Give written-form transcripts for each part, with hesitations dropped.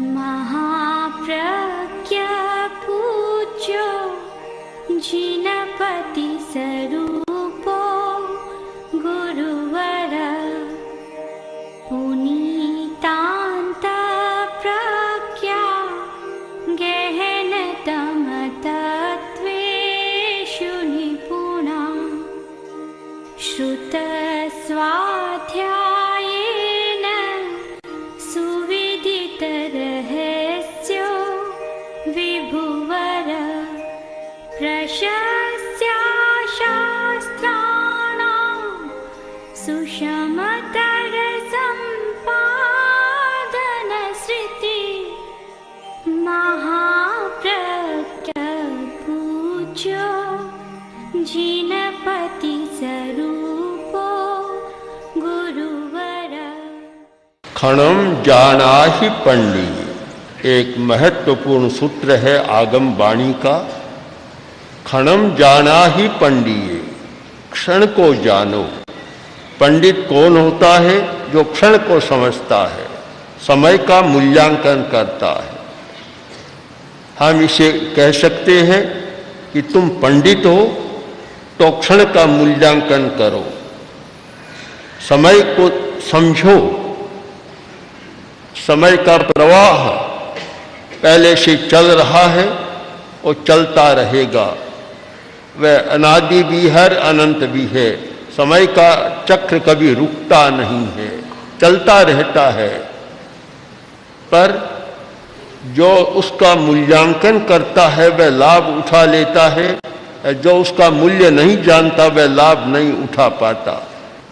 महाप्रज्ञा पूज्यो जिनपति स्वरूपो गुरुवर पुनीतान्त प्रज्ञा गहनतम तत्त्वेषु निपुणा श्रुतस्वाध्यायेन सुविदितरहस्यो विभुवर प्रशस्या शास्त्राणां सुषमतर सम्पादन श्रुति महाप्रज्ञा पूज्यो जिनपति स्वरूपो गुरुवर। क्षणम जानाहि पंडित एक महत्वपूर्ण सूत्र है आगम वाणी का। क्षणम जानाहि पंडित, क्षण को जानो। पंडित कौन होता है? जो क्षण को समझता है, समय का मूल्यांकन करता है। हम इसे कह सकते हैं कि तुम पंडित हो तो क्षण का मूल्यांकन करो, समय को समझो। समय का प्रवाह पहले से चल रहा है और चलता रहेगा। वह अनादि भी है, अनंत भी है। समय का चक्र कभी रुकता नहीं है, चलता रहता है। पर जो उसका मूल्यांकन करता है वह लाभ उठा लेता है, जो उसका मूल्य नहीं जानता वह लाभ नहीं उठा पाता।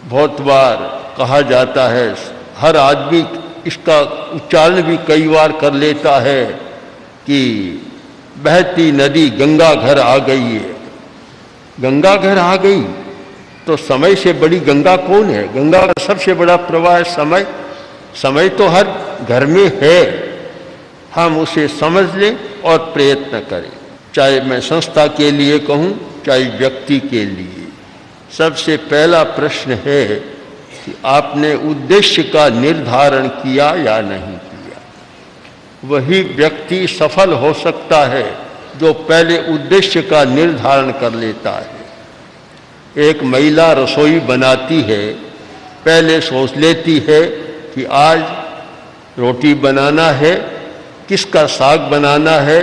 बहुत बार कहा जाता है, हर आदमी इसका उच्चारण भी कई बार कर लेता है कि बहती नदी गंगा घर आ गई है। गंगा घर आ गई तो समय से बड़ी गंगा कौन है? गंगा का सबसे बड़ा प्रवाह है समय। समय तो हर घर में है, हम उसे समझ लें और प्रयत्न करें। चाहे मैं संस्था के लिए कहूँ, चाहे व्यक्ति के लिए। सबसे पहला प्रश्न है कि आपने उद्देश्य का निर्धारण किया या नहीं किया। वही व्यक्ति सफल हो सकता है जो पहले उद्देश्य का निर्धारण कर लेता है। एक महिला रसोई बनाती है, पहले सोच लेती है कि आज रोटी बनाना है, किसका साग बनाना है,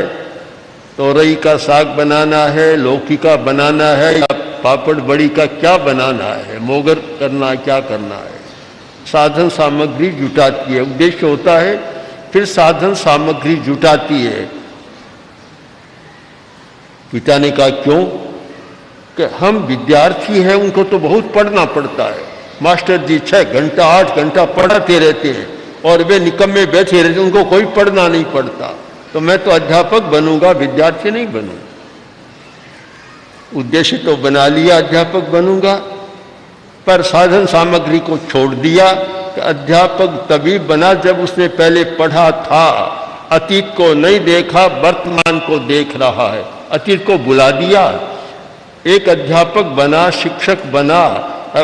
तोरई का साग बनाना है, लौकी का बनाना है, या पापड़ बड़ी का क्या बनाना है, मोगर करना है, क्या करना है। साधन सामग्री जुटाती है, उद्देश्य होता है, फिर साधन सामग्री जुटाती है। पिता ने कहा क्यों? कि हम विद्यार्थी हैं, उनको तो बहुत पढ़ना पड़ता है। मास्टर जी 6 घंटा 8 घंटा पढ़ाते रहते हैं और वे निकम्मे बैठे रहते, उनको कोई पढ़ना नहीं पड़ता। तो मैं तो अध्यापक बनूंगा, विद्यार्थी नहीं बनूंगा। उद्देश्य तो बना लिया, अध्यापक बनूंगा, पर साधन सामग्री को छोड़ दिया। कि अध्यापक तभी बना जब उसने पहले पढ़ा था। अतीत को नहीं देखा, वर्तमान को देख रहा है, अतीत को भुला दिया। एक अध्यापक बना, शिक्षक बना,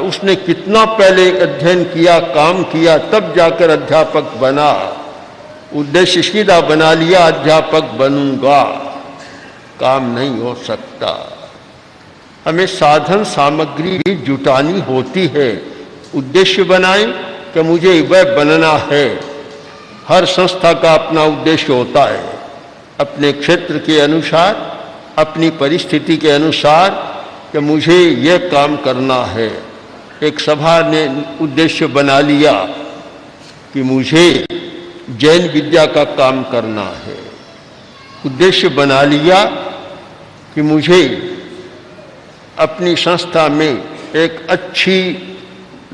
उसने कितना पहले अध्ययन किया, काम किया, तब जाकर अध्यापक बना। उद्देश्य सीधा बना लिया, अध्यापक बनूंगा, काम नहीं हो सकता। हमें साधन सामग्री भी जुटानी होती है। उद्देश्य बनाएं कि मुझे वह बनना है। हर संस्था का अपना उद्देश्य होता है, अपने क्षेत्र के अनुसार, अपनी परिस्थिति के अनुसार, कि मुझे यह काम करना है। एक सभा ने उद्देश्य बना लिया कि मुझे जैन विद्या का काम करना है। उद्देश्य बना लिया कि मुझे अपनी संस्था में एक अच्छी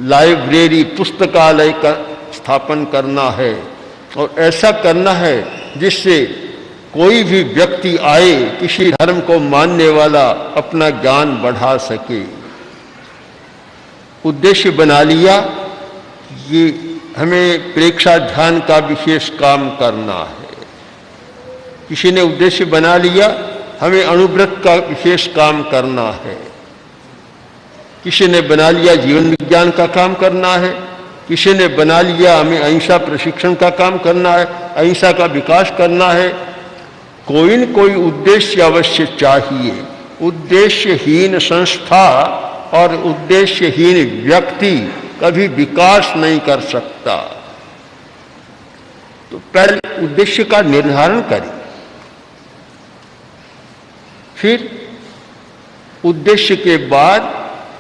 लाइब्रेरी, पुस्तकालय का स्थापन करना है, और ऐसा करना है जिससे कोई भी व्यक्ति आए, किसी धर्म को मानने वाला, अपना ज्ञान बढ़ा सके। उद्देश्य बना लिया कि हमें प्रेक्षा ध्यान का विशेष काम करना है। किसी ने उद्देश्य बना लिया हमें अणुव्रत का विशेष काम करना है। किसी ने बना लिया जीवन विज्ञान का काम करना है, किसी ने बना लिया हमें अहिंसा प्रशिक्षण का काम करना है, अहिंसा का विकास करना है। कोई न कोई उद्देश्य अवश्य चाहिए। उद्देश्यहीन संस्था और उद्देश्यहीन व्यक्ति कभी विकास नहीं कर सकता। तो पहले उद्देश्य का निर्धारण करें, फिर उद्देश्य के बाद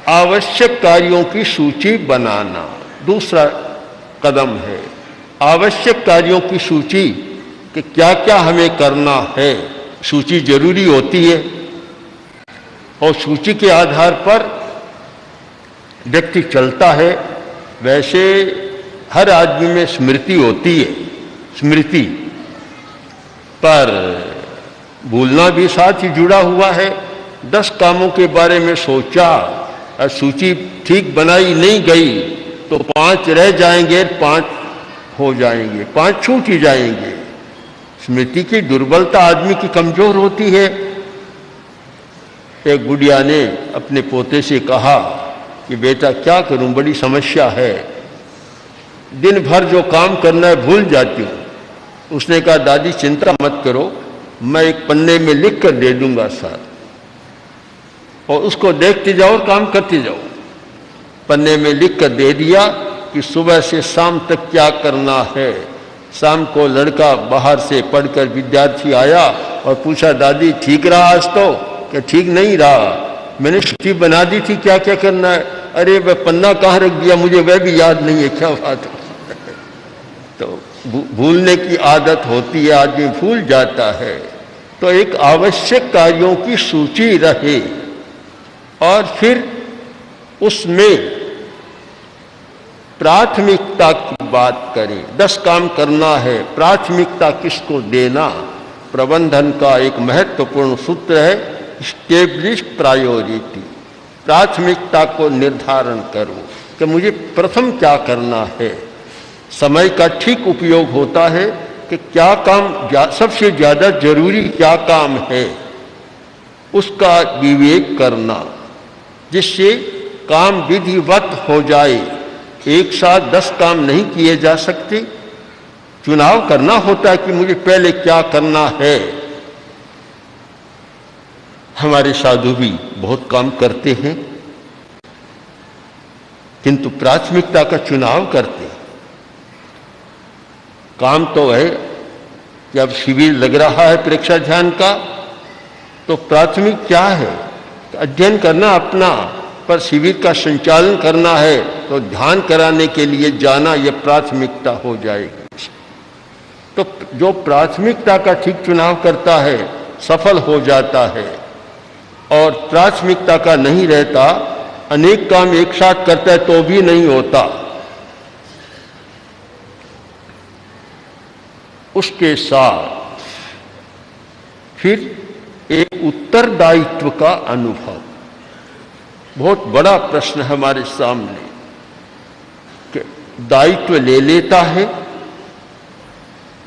आवश्यक कार्यों की सूची बनाना दूसरा कदम है। आवश्यक कार्यों की सूची कि क्या क्या हमें करना है, सूची जरूरी होती है और सूची के आधार पर व्यक्ति चलता है। वैसे हर आदमी में स्मृति होती है, स्मृति पर भूलना भी साथ ही जुड़ा हुआ है। 10 कामों के बारे में सोचा और सूची ठीक बनाई नहीं गई तो 5 रह जाएंगे, 5 हो जाएंगे, 5 छूट ही जाएंगे। स्मृति की दुर्बलता आदमी की कमजोर होती है। एक गुड़िया ने अपने पोते से कहा कि बेटा क्या करूं, बड़ी समस्या है, दिन भर जो काम करना है भूल जाती हूं। उसने कहा दादी चिंता मत करो, मैं एक पन्ने में लिख कर दे दूंगा सर, और उसको देखते जाओ और काम करते जाओ। पन्ने में लिख कर दे दिया कि सुबह से शाम तक क्या करना है। शाम को लड़का बाहर से पढ़कर विद्यार्थी आया और पूछा दादी ठीक रहा आज तो? क्या ठीक नहीं रहा, मैंने सूची बना दी थी क्या क्या करना है। अरे वह पन्ना कहाँ रख दिया, मुझे वह भी याद नहीं है, क्या बात है। तो भूलने की आदत होती है, आदमी भूल जाता है। तो एक आवश्यक कार्यों की सूची रहे और फिर उसमें प्राथमिकता की बात करें। 10 काम करना है, प्राथमिकता किसको देना। प्रबंधन का एक महत्वपूर्ण सूत्र है स्टेब्लिश प्रायोरिटी। प्राथमिकता को निर्धारण करो कि मुझे प्रथम क्या करना है। समय का ठीक उपयोग होता है कि क्या काम सबसे ज्यादा जरूरी क्या काम है, उसका विवेक करना, जिससे काम विधिवत हो जाए। एक साथ 10 काम नहीं किए जा सकते, चुनाव करना होता है कि मुझे पहले क्या करना है। हमारे साधु भी बहुत काम करते हैं किंतु प्राथमिकता का चुनाव करते हैं। काम तो है कि अब शिविर लग रहा है परीक्षा ध्यान का, तो प्राथमिक क्या है, अध्ययन करना अपना, पर शिविर का संचालन करना है तो ध्यान कराने के लिए जाना, यह प्राथमिकता हो जाएगी। तो जो प्राथमिकता का ठीक चुनाव करता है सफल हो जाता है, और प्राथमिकता का नहीं रहता, अनेक काम एक साथ करता है तो भी नहीं होता। उसके साथ फिर एक उत्तरदायित्व का अनुभव। बहुत बड़ा प्रश्न है हमारे सामने कि दायित्व ले लेता है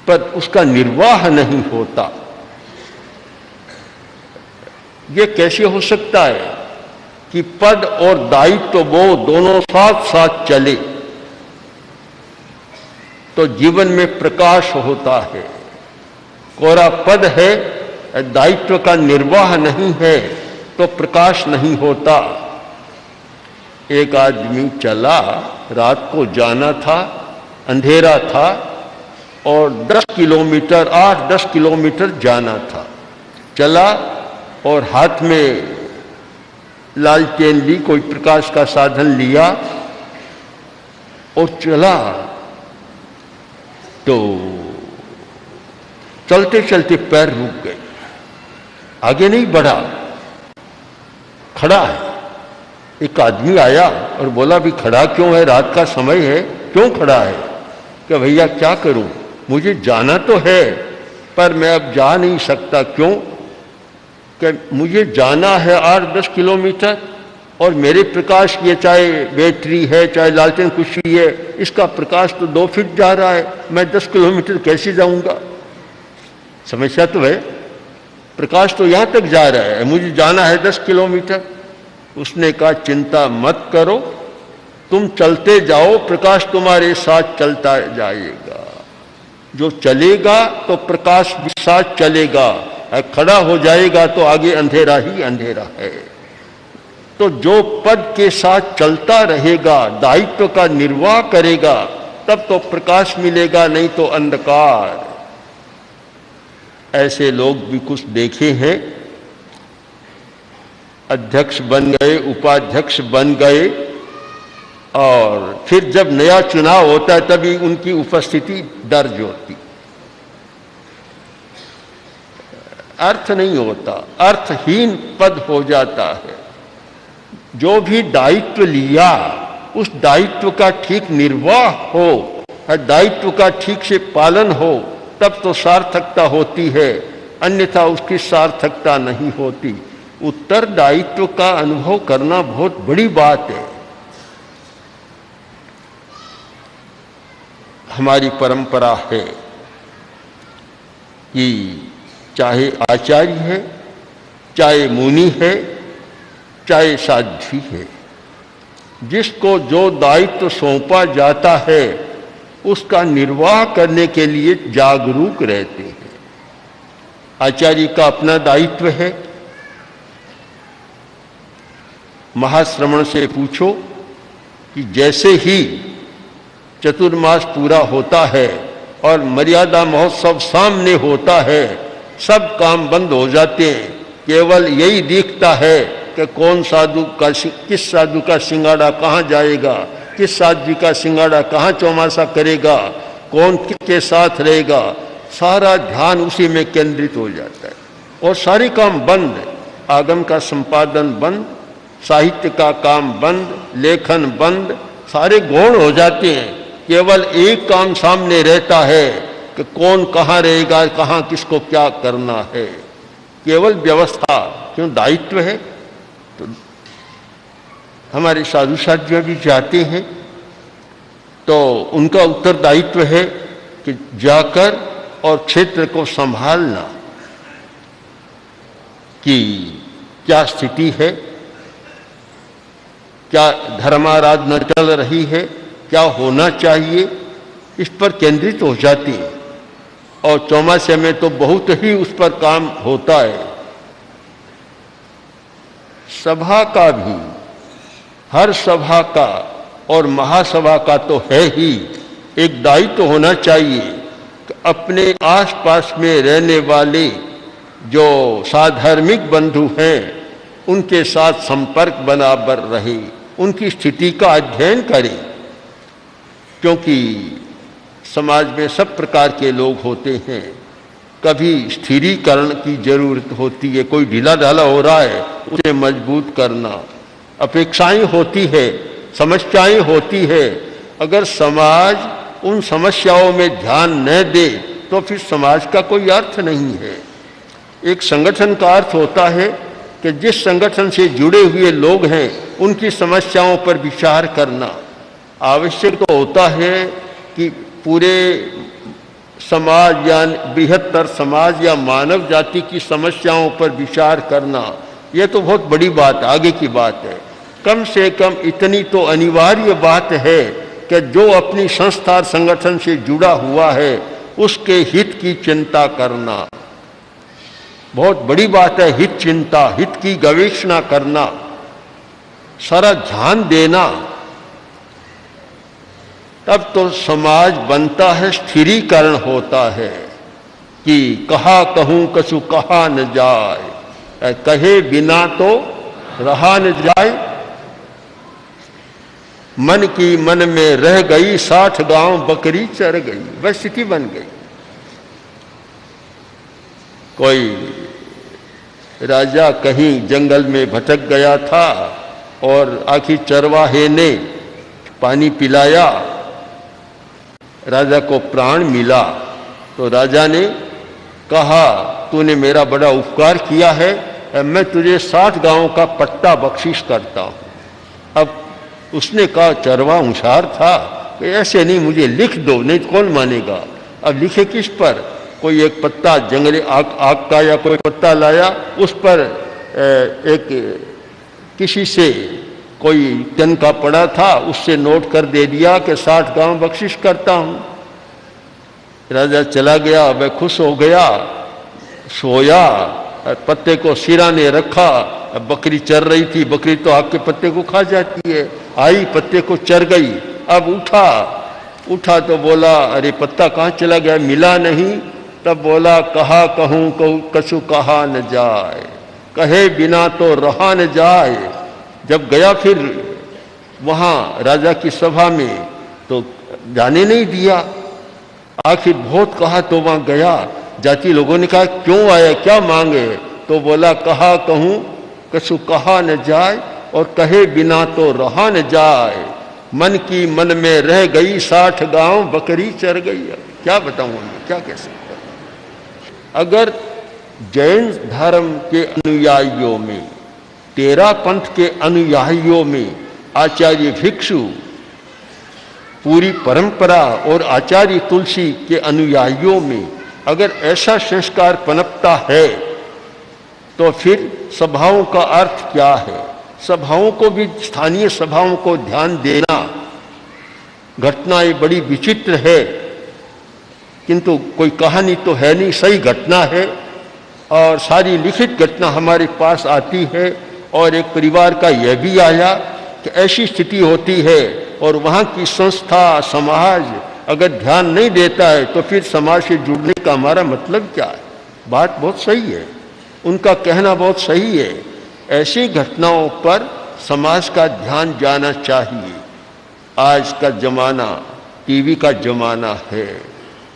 पर उसका निर्वाह नहीं होता। यह कैसे हो सकता है कि पद और दायित्व वो दोनों साथ साथ चले तो जीवन में प्रकाश होता है। कोरा पद है, दायित्व का निर्वाह नहीं है तो प्रकाश नहीं होता। एक आदमी चला, रात को जाना था, अंधेरा था और 10 किलोमीटर 8-10 किलोमीटर जाना था। चला और हाथ में लालटेन ली, कोई प्रकाश का साधन लिया और चला। तो चलते चलते पैर रुक गए, आगे नहीं बढ़ा, खड़ा है। एक आदमी आया और बोला भी खड़ा क्यों है, रात का समय है, क्यों खड़ा है? कि भैया क्या करूं, मुझे जाना तो है पर मैं अब जा नहीं सकता। क्यों? कि मुझे जाना है 8-10 किलोमीटर और मेरे प्रकाश, ये चाहे बैटरी है चाहे लालटेन कुछ ही है, इसका प्रकाश तो 2 फीट जा रहा है, मैं 10 किलोमीटर कैसे जाऊंगा? समस्या तो है, प्रकाश तो यहां तक जा रहा है, मुझे जाना है 10 किलोमीटर। उसने कहा चिंता मत करो, तुम चलते जाओ, प्रकाश तुम्हारे साथ चलता जाएगा। जो चलेगा तो प्रकाश भी साथ चलेगा, खड़ा हो जाएगा तो आगे अंधेरा ही अंधेरा है। तो जो पद के साथ चलता रहेगा, दायित्व का निर्वाह करेगा, तब तो प्रकाश मिलेगा, नहीं तो अंधकार। ऐसे लोग भी कुछ देखे हैं, अध्यक्ष बन गए, उपाध्यक्ष बन गए, और फिर जब नया चुनाव होता है तभी उनकी उपस्थिति दर्ज होती। अर्थ नहीं होता, अर्थहीन पद हो जाता है। जो भी दायित्व लिया उस दायित्व का ठीक निर्वाह हो, दायित्व का ठीक से पालन हो, तब तो सार्थकता होती है, अन्यथा उसकी सार्थकता नहीं होती। उत्तरदायित्व का अनुभव करना बहुत बड़ी बात है। हमारी परंपरा है कि चाहे आचार्य है, चाहे मुनि है, चाहे साध्वी है, जिसको जो दायित्व सौंपा जाता है उसका निर्वाह करने के लिए जागरूक रहते हैं। आचार्य का अपना दायित्व है। महाश्रवण से पूछो कि जैसे ही चतुर्मास पूरा होता है और मर्यादा महोत्सव सामने होता है, सब काम बंद हो जाते हैं। केवल यही दिखता है कि कौन साधु का, किस साधु का सिंगाड़ा कहाँ जाएगा, किस साध्वी का सिंगाड़ा कहाँ चौमासा करेगा, कौन किसके साथ रहेगा, सारा ध्यान उसी में केंद्रित हो जाता है और सारे काम बंद। आगम का संपादन बंद, साहित्य का काम बंद, लेखन बंद, सारे गौण हो जाते हैं। केवल एक काम सामने रहता है कि कौन कहाँ रहेगा, कहाँ किसको क्या करना है। केवल व्यवस्था, क्यों दायित्व है। तो हमारे साधु साध्वी भी जाते हैं तो उनका उत्तरदायित्व है कि जाकर और क्षेत्र को संभालना कि क्या स्थिति है, क्या धर्माराधना चल रही है, क्या होना चाहिए, इस पर केंद्रित हो जाती है। और चौमासे में तो बहुत ही उस पर काम होता है। सभा का भी, हर सभा का और महासभा का तो है ही एक दायित्व होना चाहिए कि अपने आसपास में रहने वाले जो साधर्मिक बंधु हैं उनके साथ संपर्क बराबर रहे, उनकी स्थिति का अध्ययन करें। क्योंकि समाज में सब प्रकार के लोग होते हैं। कभी स्थिरीकरण की जरूरत होती है, कोई ढीला ढाला हो रहा है उसे मजबूत करना, अपेक्षाएं होती है, समस्याएं होती है। अगर समाज उन समस्याओं में ध्यान न दे तो फिर समाज का कोई अर्थ नहीं है। एक संगठन का अर्थ होता है कि जिस संगठन से जुड़े हुए लोग हैं उनकी समस्याओं पर विचार करना। आवश्यक तो होता है कि पूरे समाज या बृहत्तर समाज या मानव जाति की समस्याओं पर विचार करना, यह तो बहुत बड़ी बात, आगे की बात है। कम से कम इतनी तो अनिवार्य बात है कि जो अपनी संस्था संगठन से जुड़ा हुआ है उसके हित की चिंता करना बहुत बड़ी बात है। हित चिंता, हित की गवेषणा करना, सारा ध्यान देना, तब तो समाज बनता है, स्थिरीकरण होता है कि कहा कहूँ कछु कहा न जाए, कहे बिना तो रहा न जाए। मन की मन में रह गई 60 गांव बकरी चर गई, वह स्थिति बन गई। कोई राजा कहीं जंगल में भटक गया था और आखिर चरवाहे ने पानी पिलाया, राजा को प्राण मिला। तो राजा ने कहा तूने मेरा बड़ा उपकार किया है, मैं तुझे 60 गांवों का पट्टा बख्शिश करता हूँ। अब उसने कहा, चरवा होशियार था कि ऐसे नहीं, मुझे लिख दो, नहीं तो कौन मानेगा। अब लिखे किस पर? कोई एक पत्ता जंगली आग का या कोई पत्ता लाया, उस पर एक किसी से कोई टन का पड़ा था, उससे नोट कर दे दिया कि 60 गांव बख्शिश करता हूं। राजा चला गया, वह खुश हो गया, सोया, पत्ते को सिराने रखा। अब बकरी चर रही थी, बकरी तो आपके पत्ते को खा जाती है, आई पत्ते को चर गई। अब उठा तो बोला अरे पत्ता कहाँ चला गया, मिला नहीं। तब बोला कहा कहूँ कछु कहा न जाए, कहे बिना तो रहा न जाए। जब गया फिर वहाँ राजा की सभा में तो जाने नहीं दिया। आखिर बहुत कहा तो वहाँ गया। जाति लोगों ने कहा क्यों आया, क्या मांगे? तो बोला कहा कहूँ कछु कहा न जाए और कहे बिना तो रहा न जाए। मन की मन में रह गई 60 गांव बकरी चर गई। क्या बताऊं मैं, क्या कह सकता। अगर जैन धर्म के अनुयायियों में, तेरा पंथ के अनुयायियों में आचार्य भिक्षु, पूरी परंपरा और आचार्य तुलसी के अनुयायियों में अगर ऐसा संस्कार पनपता है तो फिर सभाओं का अर्थ क्या है? सभाओं को भी, स्थानीय सभाओं को ध्यान देना। घटनाएं बड़ी विचित्र है, किंतु कोई कहानी तो है नहीं, सही घटना है और सारी लिखित घटना हमारे पास आती है। और एक परिवार का यह भी आया कि ऐसी स्थिति होती है और वहाँ की संस्था, समाज अगर ध्यान नहीं देता है तो फिर समाज से जुड़ने का हमारा मतलब क्या है? बात बहुत सही है, उनका कहना बहुत सही है। ऐसी घटनाओं पर समाज का ध्यान जाना चाहिए। आज का जमाना टीवी का जमाना है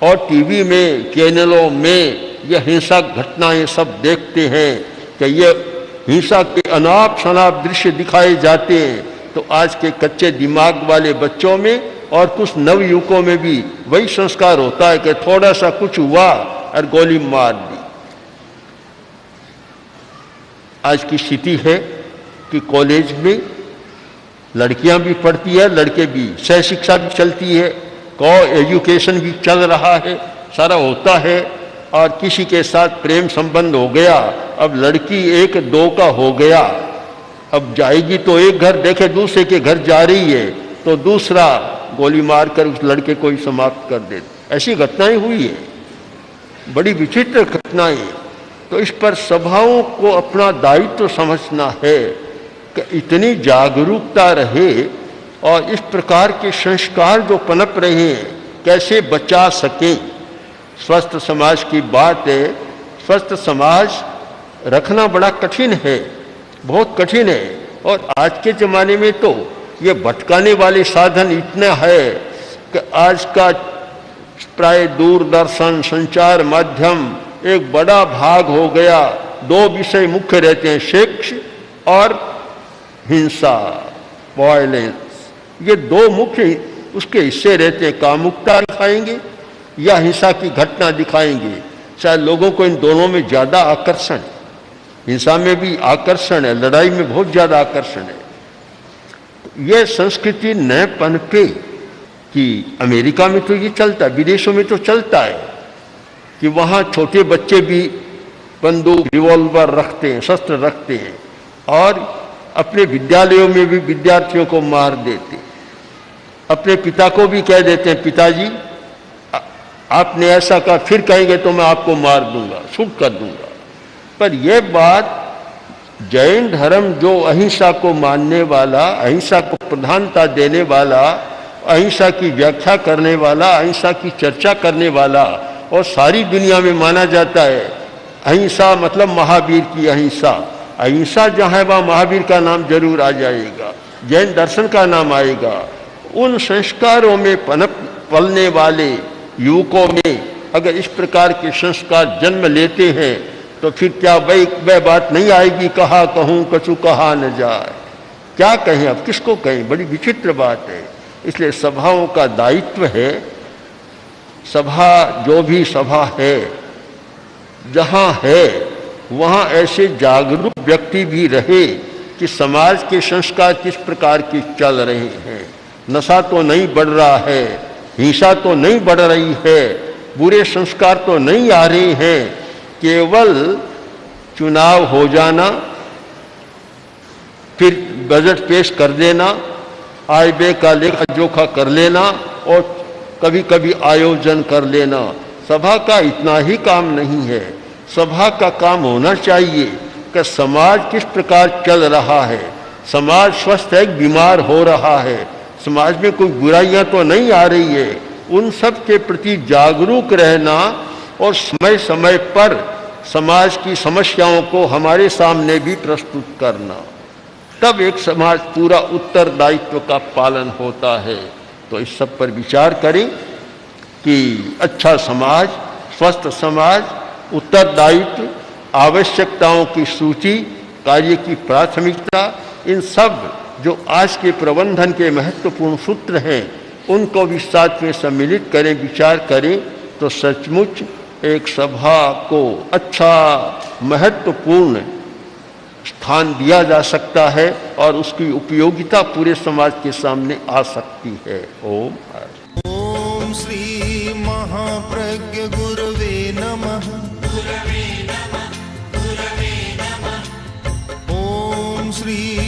और टीवी में, चैनलों में यह हिंसक घटनाएं सब देखते हैं कि यह हिंसा के अनाप शनाप दृश्य दिखाए जाते हैं। तो आज के कच्चे दिमाग वाले बच्चों में और कुछ नवयुवकों में भी वही संस्कार होता है कि थोड़ा सा कुछ हुआ और गोली मार दी। आज की स्थिति है कि कॉलेज में लड़कियां भी पढ़ती है, लड़के भी, सह शिक्षा भी चलती है, को एजुकेशन भी चल रहा है, सारा होता है। और किसी के साथ प्रेम संबंध हो गया, अब लड़की 1-2 का हो गया, अब जाएगी तो एक घर देखे दूसरे के घर जा रही है तो दूसरा गोली मारकर उस लड़के को ही समाप्त कर दे। ऐसी घटनाएं हुई है, बड़ी विचित्र घटनाएं। तो इस पर सभाओं को अपना दायित्व समझना है कि इतनी जागरूकता रहे और इस प्रकार के संस्कार जो पनप रहे हैं कैसे बचा सकें। स्वस्थ समाज की बात है, स्वस्थ समाज रखना बड़ा कठिन है, बहुत कठिन है। और आज के ज़माने में तो ये भटकाने वाले साधन इतने हैं कि आज का प्राय दूरदर्शन, संचार माध्यम एक बड़ा भाग हो गया। 2 विषय मुख्य रहते हैं, सेक्स और हिंसा, वायलेंस। ये 2 मुख्य उसके हिस्से रहते हैं। कामुकता दिखाएंगे या हिंसा की घटना दिखाएंगे। शायद लोगों को इन दोनों में ज़्यादा आकर्षण, हिंसा में भी आकर्षण है, लड़ाई में बहुत ज़्यादा आकर्षण है। यह संस्कृति न पनपे कि अमेरिका में तो ये चलता है, विदेशों में तो चलता है कि वहाँ छोटे बच्चे भी बंदूक, रिवॉल्वर रखते हैं, शस्त्र रखते हैं और अपने विद्यालयों में भी विद्यार्थियों को मार देते। अपने पिता को भी कह देते हैं पिताजी आपने ऐसा कहा, फिर कहेंगे तो मैं आपको मार दूंगा, शूट कर दूंगा। पर यह बात जैन धर्म जो अहिंसा को मानने वाला, अहिंसा को प्रधानता देने वाला, अहिंसा की व्याख्या करने वाला, अहिंसा की चर्चा करने वाला और सारी दुनिया में माना जाता है। अहिंसा मतलब महावीर की अहिंसा। अहिंसा जहाँ है वहाँ महावीर का नाम जरूर आ जाएगा, जैन दर्शन का नाम आएगा। उन संस्कारों में पलने वाले युवकों में अगर इस प्रकार के संस्कार जन्म लेते हैं तो फिर क्या वह बात नहीं आएगी, कहा कहूँ कछु कहा न जाए। क्या कहें, अब किसको कहें, बड़ी विचित्र बात है। इसलिए सभाओं का दायित्व है, सभा जो भी सभा है जहाँ है वहाँ ऐसे जागरूक व्यक्ति भी रहे कि समाज के संस्कार किस प्रकार के चल रहे हैं। नशा तो नहीं बढ़ रहा है, हिंसा तो नहीं बढ़ रही है, बुरे संस्कार तो नहीं आ रहे हैं। केवल चुनाव हो जाना, फिर बजट पेश कर देना, आय व्यय का लेखा जोखा कर लेना और कभी कभी आयोजन कर लेना। सभा का इतना ही काम नहीं है। सभा का काम होना चाहिए कि समाज किस प्रकार चल रहा है, समाज स्वस्थ है, बीमार हो रहा है, समाज में कोई बुराइयां तो नहीं आ रही है, उन सब के प्रति जागरूक रहना और समय समय पर समाज की समस्याओं को हमारे सामने भी प्रस्तुत करना, तब एक समाज पूरा उत्तरदायित्व का पालन होता है। तो इस सब पर विचार करें कि अच्छा समाज, स्वस्थ समाज, उत्तरदायित्व, आवश्यकताओं की सूची, कार्य की प्राथमिकता, इन सब जो आज के प्रबंधन के महत्वपूर्ण सूत्र हैं उनको भी साथ में सम्मिलित करें, विचार करें, तो सचमुच एक सभा को अच्छा महत्वपूर्ण स्थान दिया जा सकता है और उसकी उपयोगिता पूरे समाज के सामने आ सकती है। ओम ओम श्री महाप्रज्ञ गुरवे नमः। ओम श्री